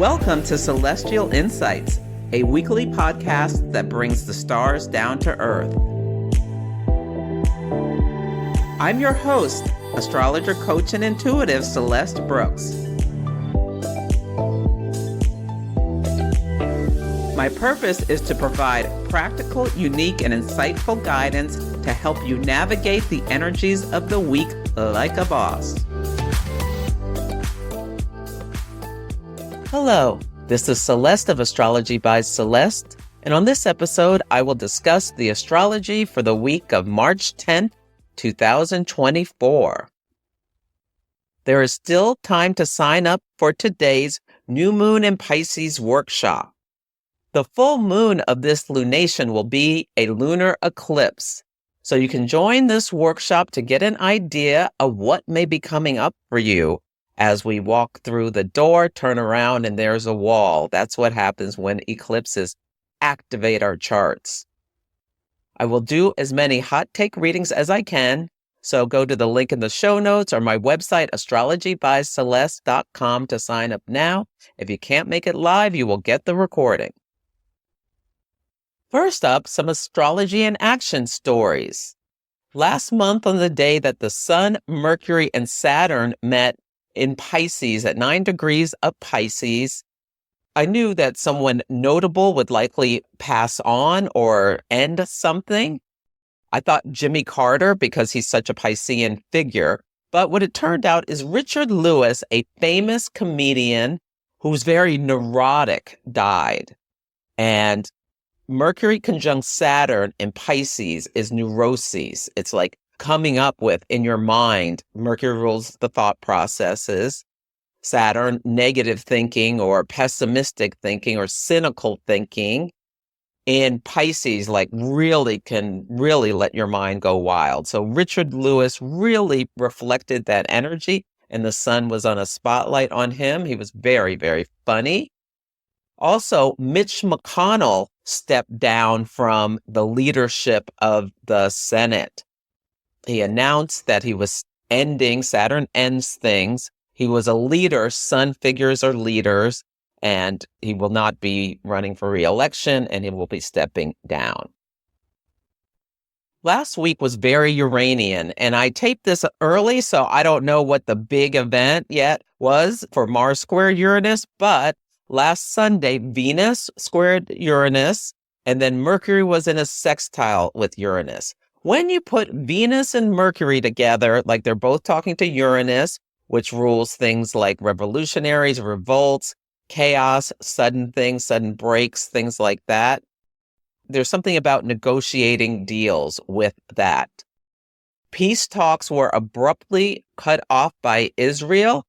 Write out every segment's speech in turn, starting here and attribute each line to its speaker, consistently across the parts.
Speaker 1: Welcome to Celestial Insights, a weekly podcast that brings the stars down to earth. I'm your host, astrologer, coach, and intuitive Celeste Brooks. My purpose is to provide practical, unique, and insightful guidance to help you navigate the energies of the week like a boss. Hello, this is Celeste of Astrology by Celeste, and on this episode, I will discuss the astrology for the week of March 10th, 2024. There is still time to sign up for today's New Moon in Pisces workshop. The full moon of this lunation will be a lunar eclipse, so you can join this workshop to get an idea of what may be coming up for you. As we walk through the door, turn around, and there's a wall. That's what happens when eclipses activate our charts. I will do as many hot take readings as I can, so go to the link in the show notes or my website, astrologybyceleste.com, to sign up now. If you can't make it live, you will get the recording. First up, some astrology and action stories. Last month, on the day that the Sun, Mercury, and Saturn met in Pisces at 9 degrees of Pisces, I knew that someone notable would likely pass on or end something. I thought Jimmy Carter, because he's such a Piscean figure. But what it turned out is Richard Lewis, a famous comedian who's very neurotic, died. And Mercury conjunct Saturn in Pisces is neuroses. It's like coming up with in your mind. Mercury rules the thought processes. Saturn, negative thinking or pessimistic thinking or cynical thinking. In Pisces, like can really let your mind go wild. So Richard Lewis really reflected that energy, and the sun was on a spotlight on him. He was very, very funny. Also, Mitch McConnell stepped down from the leadership of the Senate. He announced that he was ending, Saturn ends things. He was a leader, sun figures are leaders, and he will not be running for re-election, and he will be stepping down. Last week was very Uranian, and I taped this early, so I don't know what the big event yet was for Mars square Uranus, but last Sunday, Venus squared Uranus, and then Mercury was in a sextile with Uranus. When you put Venus and Mercury together, like they're both talking to Uranus, which rules things like revolutionaries, revolts, chaos, sudden things, sudden breaks, things like that, there's something about negotiating deals with that. Peace talks were abruptly cut off by Israel.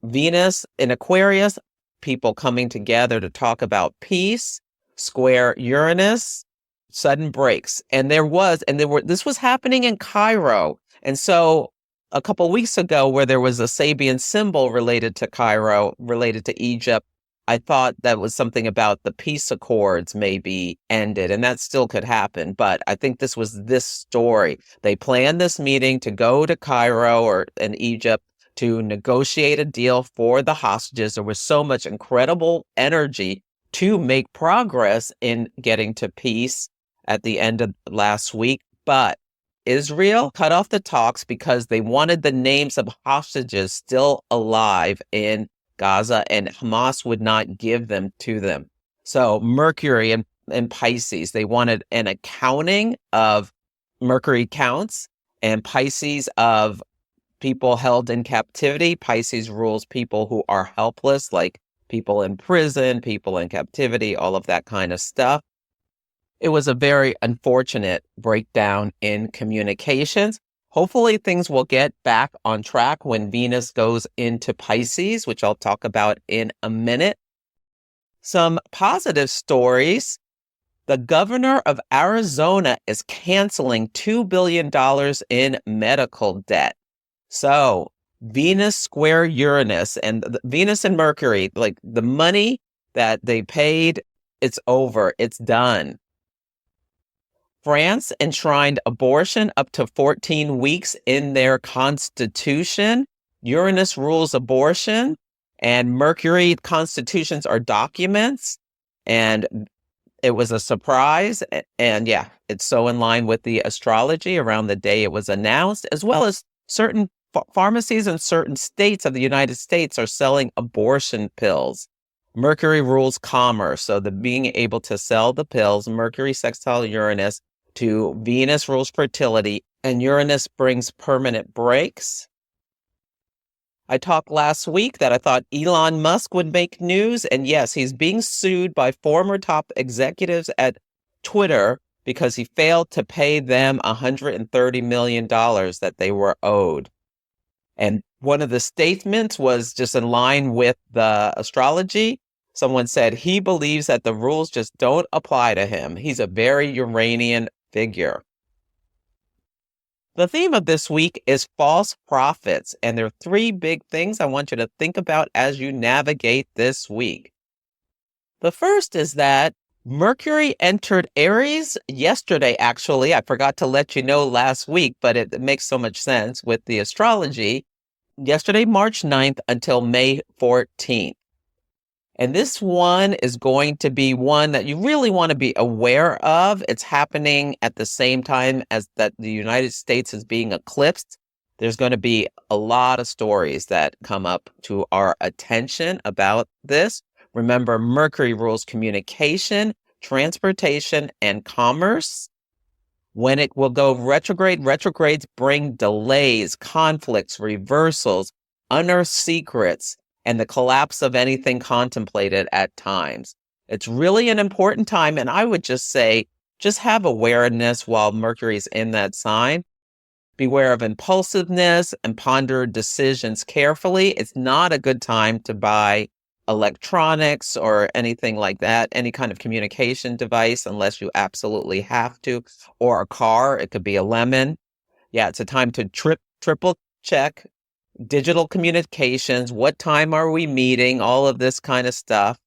Speaker 1: Venus in Aquarius, people coming together to talk about peace, square Uranus, sudden breaks. This was happening in Cairo. And so a couple weeks ago, where there was a Sabian symbol related to Cairo, related to Egypt, I thought that was something about the peace accords maybe ended, and that still could happen. But I think this was this story. They planned this meeting to go to Cairo or in Egypt to negotiate a deal for the hostages. There was so much incredible energy to make progress in getting to peace at the end of last week. But Israel cut off the talks because they wanted the names of hostages still alive in Gaza, and Hamas would not give them to them. So Mercury and Pisces, they wanted an accounting of Mercury counts and Pisces of people held in captivity. Pisces rules people who are helpless, like people in prison, people in captivity, all of that kind of stuff. It was a very unfortunate breakdown in communications. Hopefully things will get back on track when Venus goes into Pisces, which I'll talk about in a minute. Some positive stories. The governor of Arizona is canceling $2 billion in medical debt. So Venus square Uranus and Venus and Mercury, like the money that they paid, it's over. It's done. France enshrined abortion up to 14 weeks in their constitution. Uranus rules abortion. And Mercury constitutions are documents, and it was a surprise. And yeah, it's so in line with the astrology around the day it was announced, as well as certain pharmacies in certain states of the United States are selling abortion pills. Mercury rules commerce. So the being able to sell the pills, Mercury sextile Uranus to Venus rules fertility, and Uranus brings permanent breaks. I talked last week that I thought Elon Musk would make news. And yes, he's being sued by former top executives at Twitter because he failed to pay them $130 million that they were owed. And one of the statements was just in line with the astrology. Someone said he believes that the rules just don't apply to him. He's a very Uranian figure. The theme of this week is false prophets, and there are three big things I want you to think about as you navigate this week. The first is that Mercury entered Aries yesterday, actually. I forgot to let you know last week, but it makes so much sense with the astrology. Yesterday, March 9th until May 14th. And this one is going to be one that you really want to be aware of. It's happening at the same time as that the United States is being eclipsed. There's going to be a lot of stories that come up to our attention about this. Remember, Mercury rules communication, transportation, and commerce. When it will go retrograde, retrogrades bring delays, conflicts, reversals, unearthed secrets, and the collapse of anything contemplated at times. It's really an important time, and I would just say, just have awareness while Mercury's in that sign. Beware of impulsiveness and ponder decisions carefully. It's not a good time to buy electronics or anything like that, any kind of communication device, unless you absolutely have to, or a car. It could be a lemon. Yeah, it's a time to triple check digital communications. What time are we meeting? All of this kind of stuff.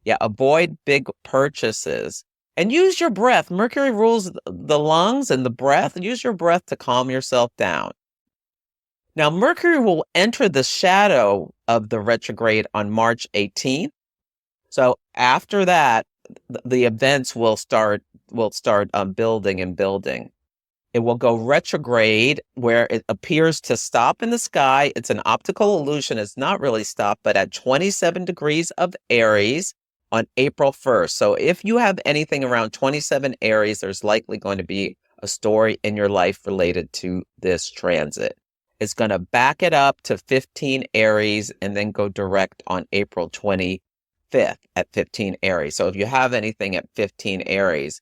Speaker 1: Yeah, avoid big purchases and use your breath. Mercury rules the lungs and the breath. Use your breath to calm yourself down. Now, Mercury will enter the shadow of the retrograde on March 18th. So after that, the events will start building and building. It will go retrograde where it appears to stop in the sky. It's an optical illusion. It's not really stopped, but at 27 degrees of Aries on April 1st. So if you have anything around 27 Aries, there's likely going to be a story in your life related to this transit. It's going to back it up to 15 Aries and then go direct on April 25th at 15 Aries. So if you have anything at 15 Aries,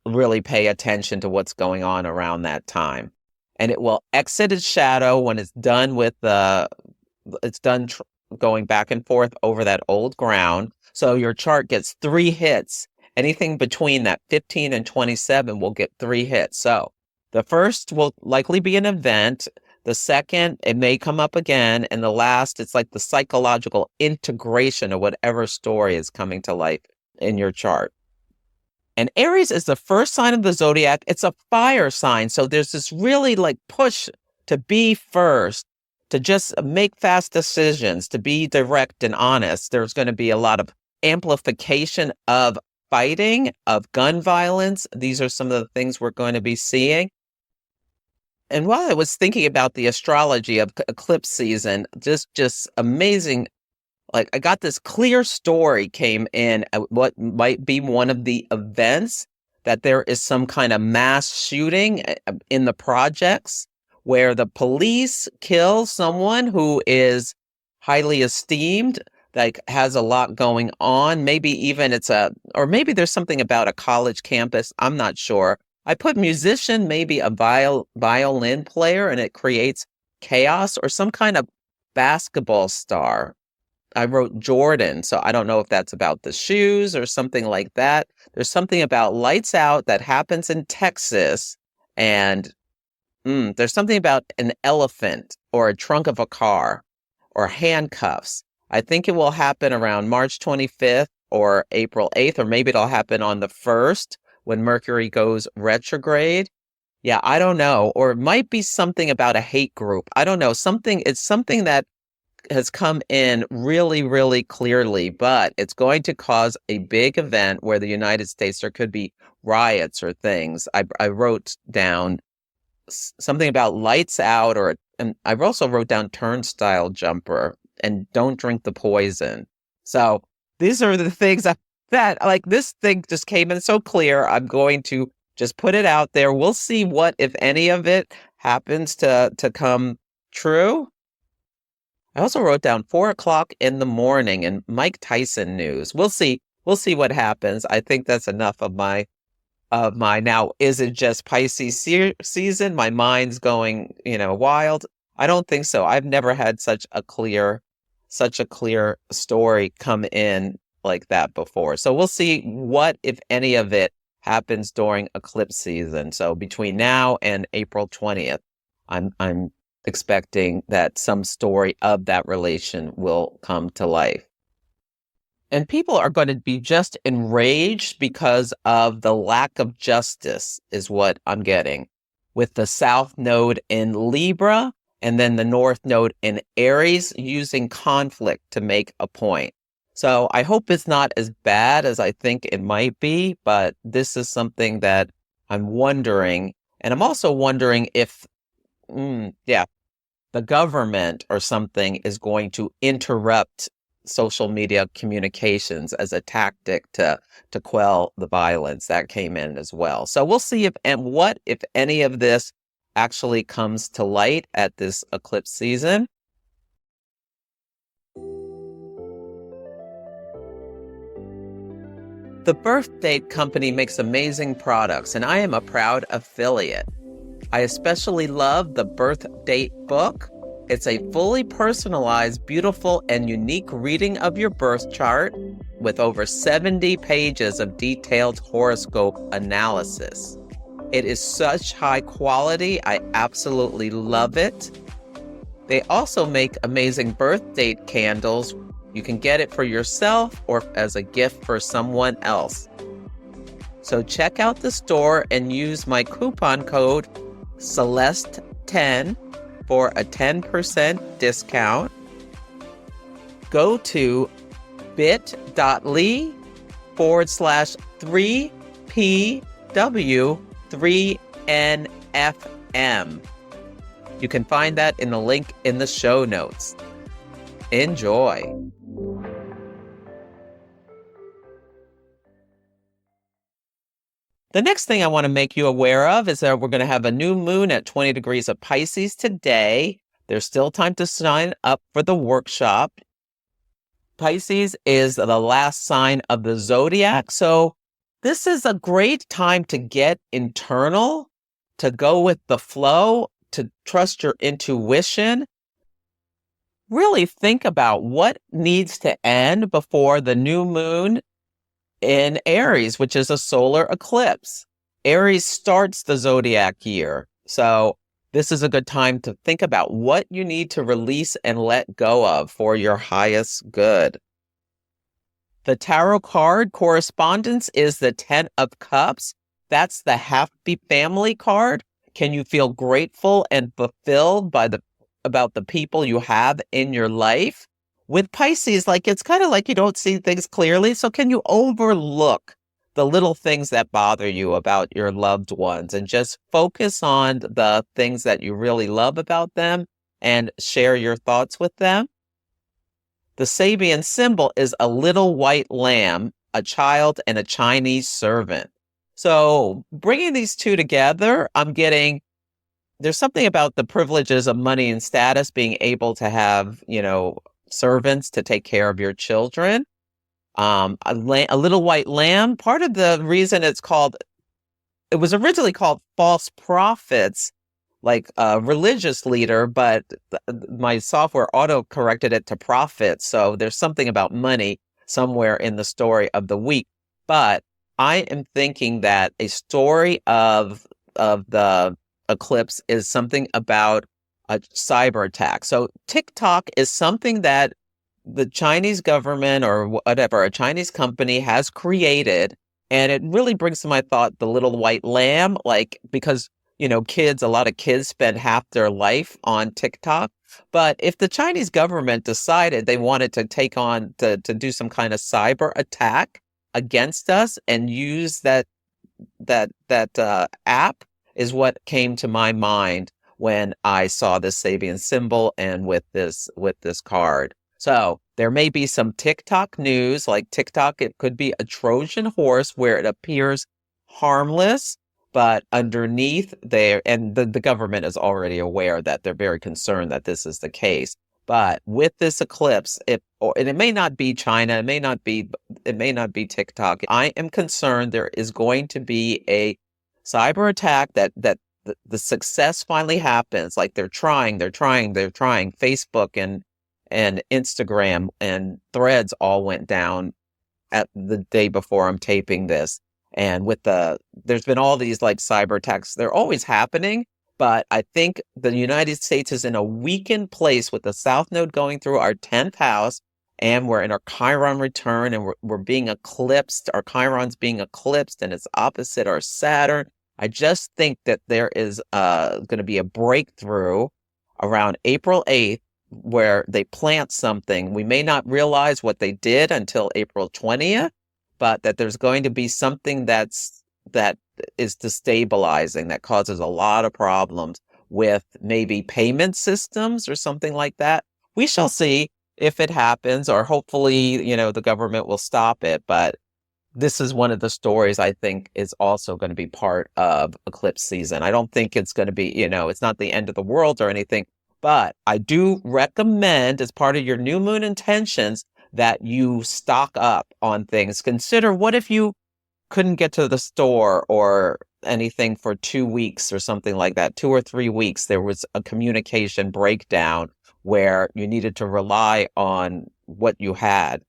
Speaker 1: really pay attention to what's going on around that time. And it will exit its shadow when it's done with going back and forth over that old ground. So your chart gets 3 hits. Anything between that 15 and 27 will get 3 hits. So the first will likely be an event. The second, it may come up again. And the last, it's like the psychological integration of whatever story is coming to life in your chart. And Aries is the first sign of the zodiac. It's a fire sign. So there's this really like push to be first, to just make fast decisions, to be direct and honest. There's going to be a lot of amplification of fighting, of gun violence. These are some of the things we're going to be seeing. And while I was thinking about the astrology of eclipse season, just amazing. Like I got this clear story came in at what might be one of the events, that there is some kind of mass shooting in the projects where the police kill someone who is highly esteemed, like has a lot going on. Maybe even or maybe there's something about a college campus. I'm not sure. I put musician, maybe a violin player, and it creates chaos, or some kind of basketball star. I wrote Jordan, so I don't know if that's about the shoes or something like that. There's something about lights out that happens in Texas, and there's something about an elephant or a trunk of a car or handcuffs. I think it will happen around March 25th or April 8th, or maybe it'll happen on the 1st when Mercury goes retrograde. Yeah, I don't know. Or it might be something about a hate group. I don't know. It's something that has come in really, really clearly, but it's going to cause a big event where the United States, there could be riots or things. I wrote down something about lights out, and I also wrote down turnstile jumper and don't drink the poison. So these are the things that like this thing just came in so clear. I'm going to just put it out there. We'll see what, if any of it happens to come true. I also wrote down 4:00 in the morning and Mike Tyson news. We'll see. We'll see what happens. I think that's enough of my now. Is it just Pisces season? My mind's going, wild. I don't think so. I've never had such a clear story come in like that before. So we'll see what, if any of it happens during eclipse season. So between now and April 20th, I'm expecting that some story of that relation will come to life. And people are going to be just enraged because of the lack of justice, is what I'm getting, with the South Node in Libra and then the North Node in Aries using conflict to make a point. So I hope it's not as bad as I think it might be, but this is something that I'm wondering. And I'm also wondering if, the government or something is going to interrupt social media communications as a tactic to quell the violence. That came in as well. So we'll see if any of this actually comes to light at this eclipse season. The Birthdate Company makes amazing products, and I am a proud affiliate. I especially love the Birth Date book. It's a fully personalized, beautiful, and unique reading of your birth chart with over 70 pages of detailed horoscope analysis. It is such high quality. I absolutely love it. They also make amazing birth date candles. You can get it for yourself or as a gift for someone else. So check out the store and use my coupon code Celeste10 for a 10% discount. Go to bit.ly/3PW3NFM. You can find that in the link in the show notes. Enjoy. The next thing I want to make you aware of is that we're going to have a new moon at 20 degrees of Pisces today. There's still time to sign up for the workshop. Pisces is the last sign of the zodiac. So this is a great time to get internal, to go with the flow, to trust your intuition. Really think about what needs to end before the new moon in Aries, which is a solar eclipse. Aries starts the zodiac year. So this is a good time to think about what you need to release and let go of for your highest good. The tarot card correspondence is the 10 of Cups. That's the happy family card. Can you feel grateful and fulfilled about the people you have in your life? With Pisces, it's kind of like you don't see things clearly. So can you overlook the little things that bother you about your loved ones and just focus on the things that you really love about them and share your thoughts with them? The Sabian symbol is a little white lamb, a child, and a Chinese servant. So bringing these two together, I'm getting, there's something about the privileges of money and status, being able to have, servants to take care of your children. A little white lamb. Part of the reason it was originally called false prophets, like a religious leader, but my software auto-corrected it to prophets. So there's something about money somewhere in the story of the week. But I am thinking that a story of the eclipse is something about a cyber attack. So TikTok is something that the Chinese government or whatever, a Chinese company has created. And it really brings to my thought the little white lamb, because, kids, a lot of kids spend half their life on TikTok. But if the Chinese government decided they wanted to take on to do some kind of cyber attack against us and use that app, is what came to my mind when I saw this Sabian symbol and with this card. So there may be some TikTok news, like TikTok, it could be a Trojan horse where it appears harmless, but underneath there, and the government is already aware that they're very concerned that this is the case. But with this eclipse, and it may not be China, it may not be TikTok. I am concerned there is going to be a cyber attack that the success finally happens. Like they're trying. Facebook and Instagram and Threads all went down at the day before I'm taping this. And there's been all these like cyber attacks. They're always happening, but I think the United States is in a weakened place with the South Node going through our 10th house, and we're in our Chiron return, and we're being eclipsed. Our Chiron's being eclipsed, and it's opposite our Saturn. I just think that there is going to be a breakthrough around April 8th where they plant something. We may not realize what they did until April 20th, but that there's going to be something that is destabilizing, that causes a lot of problems with maybe payment systems or something like that. We shall see if it happens, or hopefully, the government will stop it. But this is one of the stories I think is also going to be part of eclipse season. I don't think it's going to be, it's not the end of the world or anything, but I do recommend, as part of your new moon intentions, that you stock up on things. Consider, what if you couldn't get to the store or anything for 2 weeks or something like that, 2 or 3 weeks, there was a communication breakdown where you needed to rely on what you had.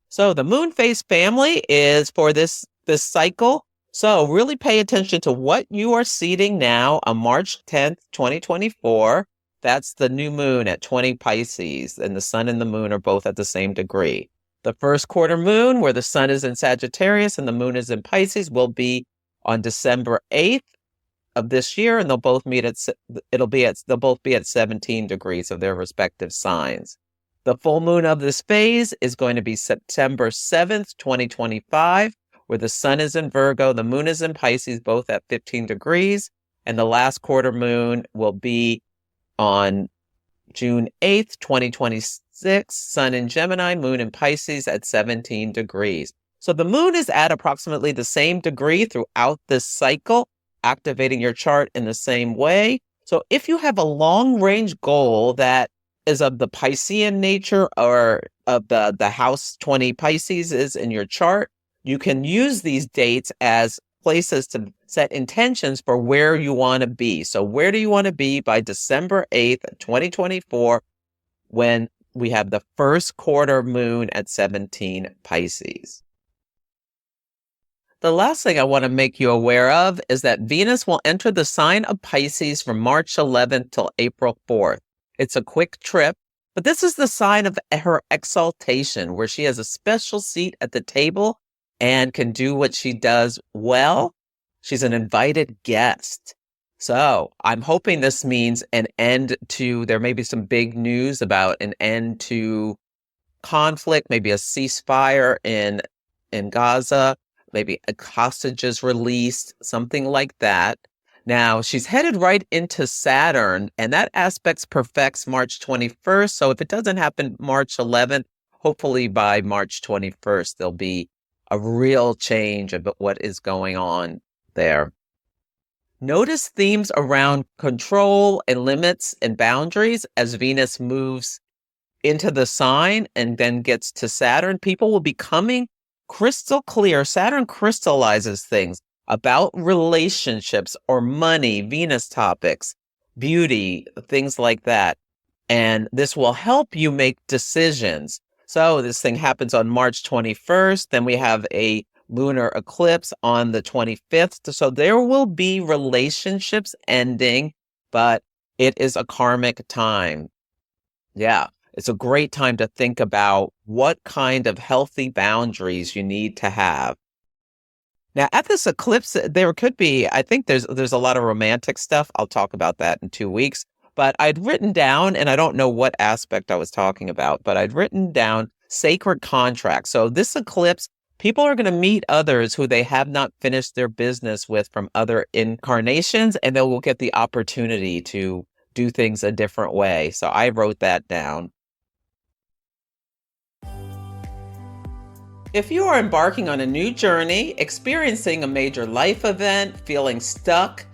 Speaker 1: So the moon phase family is for this cycle. So really pay attention to what you are seeding now on March 10th, 2024. That's the new moon at 20 Pisces, and the sun and the moon are both at the same degree. The first quarter moon, where the sun is in Sagittarius and the moon is in Pisces, will be on December 8th of this year, and they'll both be at 17 degrees of their respective signs. The full moon of this phase is going to be September 7th, 2025, where the sun is in Virgo, the moon is in Pisces, both at 15 degrees, and the last quarter moon will be on June 8th, 2026, sun in Gemini, moon in Pisces at 17 degrees. So the moon is at approximately the same degree throughout this cycle, activating your chart in the same way. So if you have a long-range goal that is of the Piscean nature, or of the house 20 Pisces is in your chart, you can use these dates as places to set intentions for where you want to be. So where do you want to be by December 8th, 2024, when we have the first quarter moon at 17 Pisces? The last thing I want to make you aware of is that Venus will enter the sign of Pisces from March 11th till April 4th. It's a quick trip, but this is the sign of her exaltation, where she has a special seat at the table and can do what she does well. She's an invited guest. So I'm hoping this means an end to, there may be some big news about an end to conflict, maybe a ceasefire in Gaza, maybe hostages released, something like that. Now, she's headed right into Saturn, and that aspect perfects March 21st. So if it doesn't happen March 11th, hopefully by March 21st, there'll be a real change about what is going on there. Notice themes around control and limits and boundaries as Venus moves into the sign and then gets to Saturn. People will be coming crystal clear. Saturn crystallizes things about relationships or money, Venus topics, beauty, things like that. And this will help you make decisions. So this thing happens on March 21st. Then we have a lunar eclipse on the 25th. So there will be relationships ending, but it is a karmic time. Yeah, it's a great time to think about what kind of healthy boundaries you need to have. Now, at this eclipse, there could be, I think there's a lot of romantic stuff. I'll talk about that in 2 weeks. But I'd written down, and I don't know what aspect I was talking about, but I'd written down sacred contracts. So this eclipse, people are going to meet others who they have not finished their business with from other incarnations, and they will get the opportunity to do things a different way. So I wrote that down. If you are embarking on a new journey, experiencing a major life event, feeling stuck,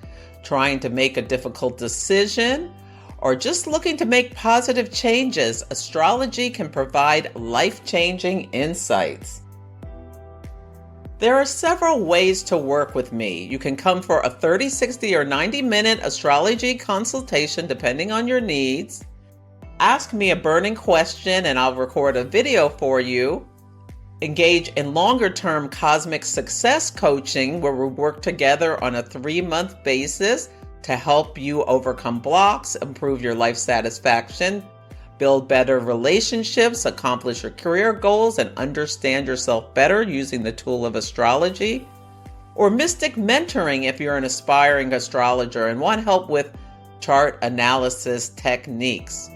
Speaker 1: trying to make a difficult decision, or just looking to make positive changes, astrology can provide life-changing insights. There are several ways to work with me. You can come for a 30, 60, or 90-minute astrology consultation depending on your needs. Ask me a burning question and I'll record a video for you. Engage in longer-term cosmic success coaching where we work together on a 3-month basis to help you overcome blocks, improve your life satisfaction, build better relationships, accomplish your career goals, and understand yourself better using the tool of astrology. Or mystic mentoring if you're an aspiring astrologer and want help with chart analysis techniques.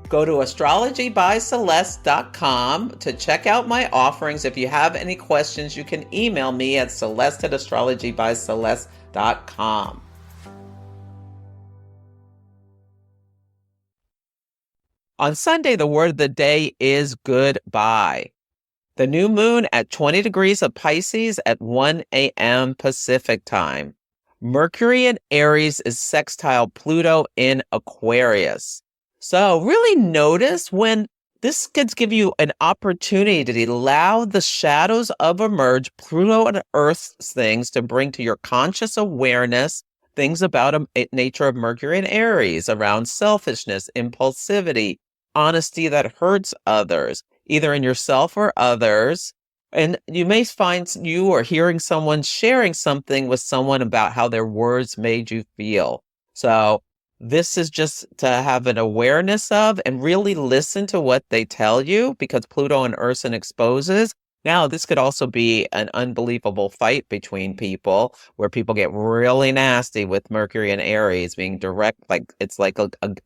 Speaker 1: Go to astrologybyceleste.com to check out my offerings. If you have any questions, you can email me at celeste@astrologybyceleste.com. On Sunday, the word of the day is goodbye. The new moon at 20 degrees of Pisces at 1 a.m. Pacific time. Mercury in Aries is sextile Pluto in Aquarius. So really notice when this could give you an opportunity to allow the shadows of emerge, Pluto and Earth's things to bring to your conscious awareness things about a nature of Mercury and Aries around selfishness, impulsivity, honesty that hurts others, either in yourself or others. And you may find you or hearing someone sharing something with someone about how their words made you feel. So this is just to have an awareness of and really listen to what they tell you because Pluto and Earth exposes. Now, this could also be an unbelievable fight between people where people get really nasty with Mercury and Aries being direct, like it's like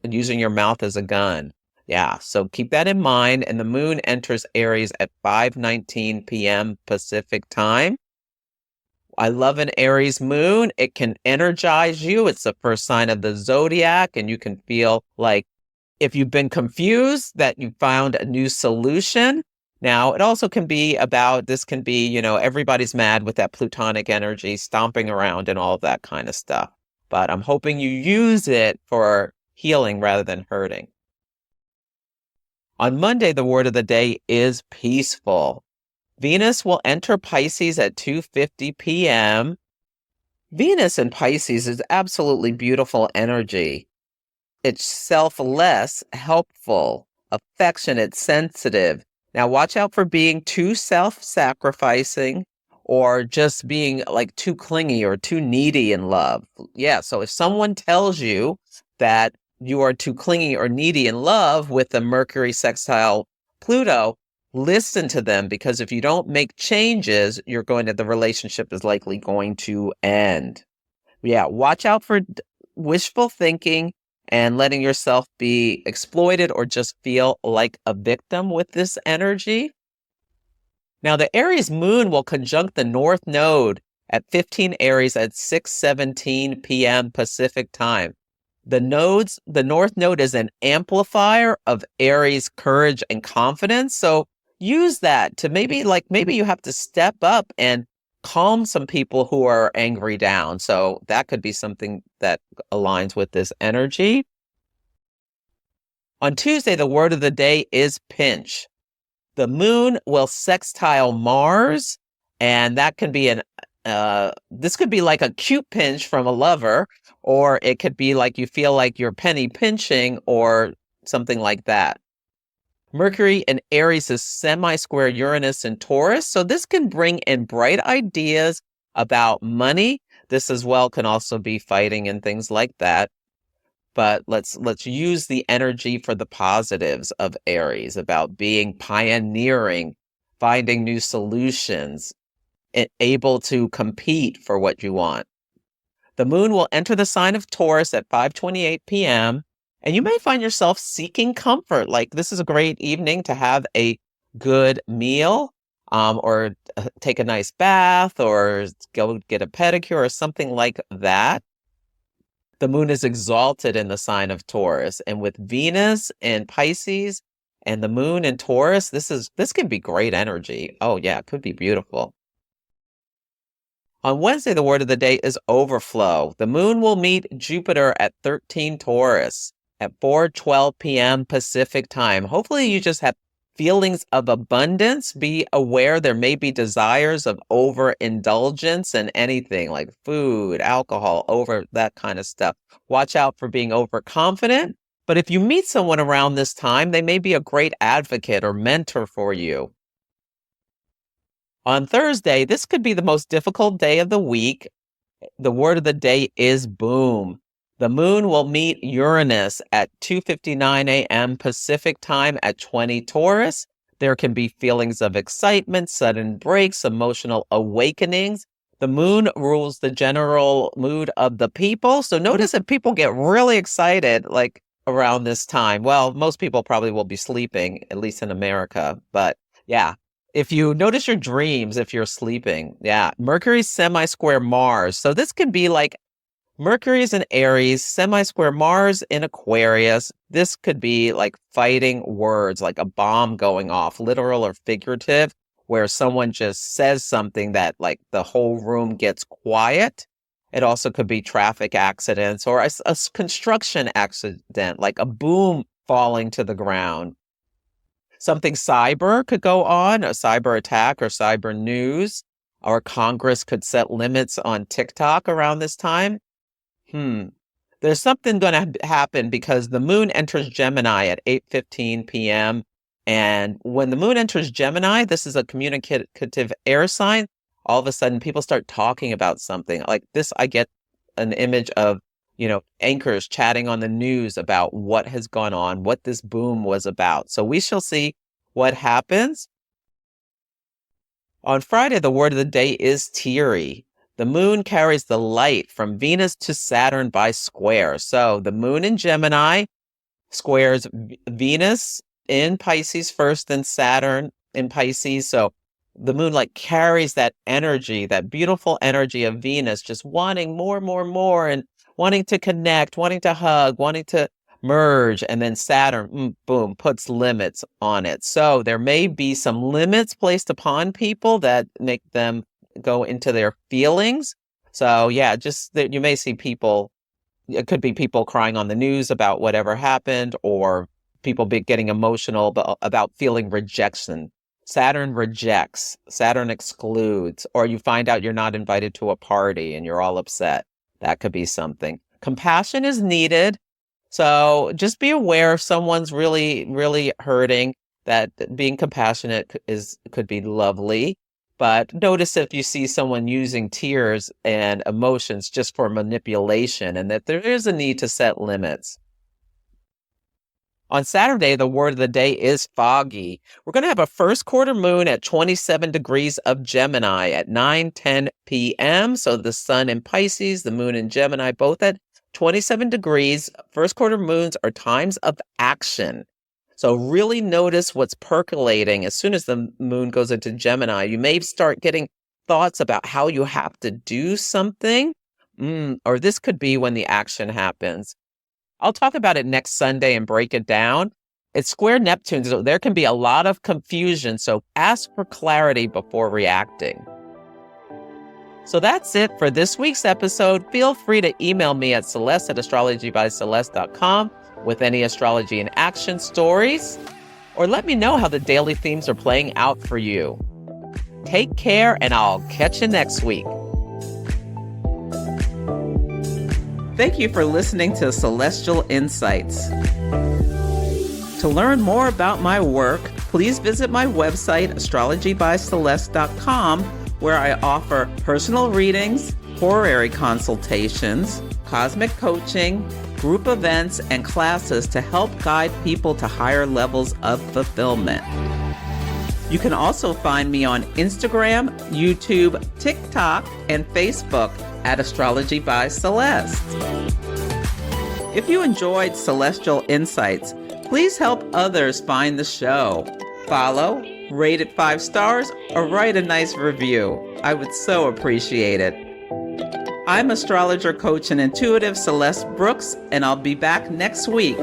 Speaker 1: using your mouth as a gun. Yeah, so keep that in mind. And the moon enters Aries at 5:19 p.m. Pacific time. I love an Aries moon. It can energize you. It's the first sign of the zodiac, and you can feel like if you've been confused that you found a new solution. Now, it also can be about, this can be, everybody's mad with that plutonic energy stomping around and all of that kind of stuff. But I'm hoping you use it for healing rather than hurting. On Monday, the word of the day is peaceful. Venus will enter Pisces at 2:50 p.m. Venus in Pisces is absolutely beautiful energy. It's selfless, helpful, affectionate, sensitive. Now watch out for being too self-sacrificing or just being like too clingy or too needy in love. Yeah, so if someone tells you that you are too clingy or needy in love with the Mercury sextile Pluto, listen to them, because if you don't make changes, the relationship is likely going to end. Yeah, watch out for wishful thinking and letting yourself be exploited or just feel like a victim with this energy. Now, the Aries moon will conjunct the North Node at 15 Aries at 6:17 p.m. Pacific time. The North Node is an amplifier of Aries courage and confidence. So use that to maybe you have to step up and calm some people who are angry down. So that could be something that aligns with this energy. On Tuesday, the word of the day is pinch. The moon will sextile Mars, and that can be this could be like a cute pinch from a lover, or it could be like you feel like you're penny pinching or something like that. Mercury in Aries is semi-square Uranus and Taurus, so this can bring in bright ideas about money. This as well can also be fighting and things like that. But let's use the energy for the positives of Aries, about being pioneering, finding new solutions, able to compete for what you want. The moon will enter the sign of Taurus at 5:28 p.m., and you may find yourself seeking comfort. Like this is a great evening to have a good meal, or take a nice bath, or go get a pedicure or something like that. The moon is exalted in the sign of Taurus, and with Venus in Pisces and the moon in Taurus, this can be great energy. Oh yeah, it could be beautiful. On Wednesday, the word of the day is overflow. The moon will meet Jupiter at 13 Taurus at 4:12 p.m. Pacific time. Hopefully you just have feelings of abundance. Be aware there may be desires of overindulgence in anything like food, alcohol, over that kind of stuff. Watch out for being overconfident. But if you meet someone around this time, they may be a great advocate or mentor for you. On Thursday, this could be the most difficult day of the week. The word of the day is boom. The moon will meet Uranus at 2:59 a.m. Pacific time at 20 Taurus. There can be feelings of excitement, sudden breaks, emotional awakenings. The moon rules the general mood of the people. So notice that people get really excited like around this time. Well, most people probably will be sleeping, at least in America. But yeah, if you notice your dreams, if you're sleeping, yeah, Mercury semi-square Mars. So this could be like Mercury is in Aries, semi-square Mars in Aquarius. This could be like fighting words, like a bomb going off, literal or figurative, where someone just says something that like the whole room gets quiet. It also could be traffic accidents or a construction accident, like a boom falling to the ground. Something cyber could go on, a cyber attack or cyber news, or Congress could set limits on TikTok around this time. There's something going to happen because the moon enters Gemini at 8:15 p.m. And when the moon enters Gemini, this is a communicative air sign. All of a sudden, people start talking about something like this. I get an image of, anchors chatting on the news about what has gone on, what this boom was about. So we shall see what happens. On Friday, the word of the day is TEARY. The moon carries the light from Venus to Saturn by square. So the moon in Gemini squares Venus in Pisces first, then Saturn in Pisces. So the moon like carries that energy, that beautiful energy of Venus, just wanting more, and wanting to connect, wanting to hug, wanting to merge. And then Saturn, boom, puts limits on it. So there may be some limits placed upon people that make them go into their feelings. So yeah, just that you may see people, it could be people crying on the news about whatever happened, or people getting emotional about feeling rejection. Saturn rejects, Saturn excludes, or you find out you're not invited to a party and you're all upset. That could be something. Compassion is needed. So just be aware if someone's really, really hurting, that being compassionate could be lovely. But notice if you see someone using tears and emotions just for manipulation, and that there is a need to set limits. On Saturday, the word of the day is foggy. We're going to have a first quarter moon at 27 degrees of Gemini at 9:10 p.m. So the sun in Pisces, the moon in Gemini, both at 27 degrees. First quarter moons are times of action. So really notice what's percolating as soon as the moon goes into Gemini. You may start getting thoughts about how you have to do something, or this could be when the action happens. I'll talk about it next Sunday and break it down. It's square Neptune, so there can be a lot of confusion. So ask for clarity before reacting. So that's it for this week's episode. Feel free to email me at celeste@astrologybyceleste.com with any astrology in action stories, or let me know how the daily themes are playing out for you. Take care, and I'll catch you next week. Thank you for listening to Celestial Insights. To learn more about my work, please visit my website, astrologybyceleste.com, where I offer personal readings, horary consultations, cosmic coaching, group events, and classes to help guide people to higher levels of fulfillment. You can also find me on Instagram, YouTube, TikTok, and Facebook at Astrology by Celeste. If you enjoyed Celestial Insights, please help others find the show. Follow, rate it 5 stars, or write a nice review. I would so appreciate it. I'm astrologer, coach, and intuitive Celeste Brooks, and I'll be back next week.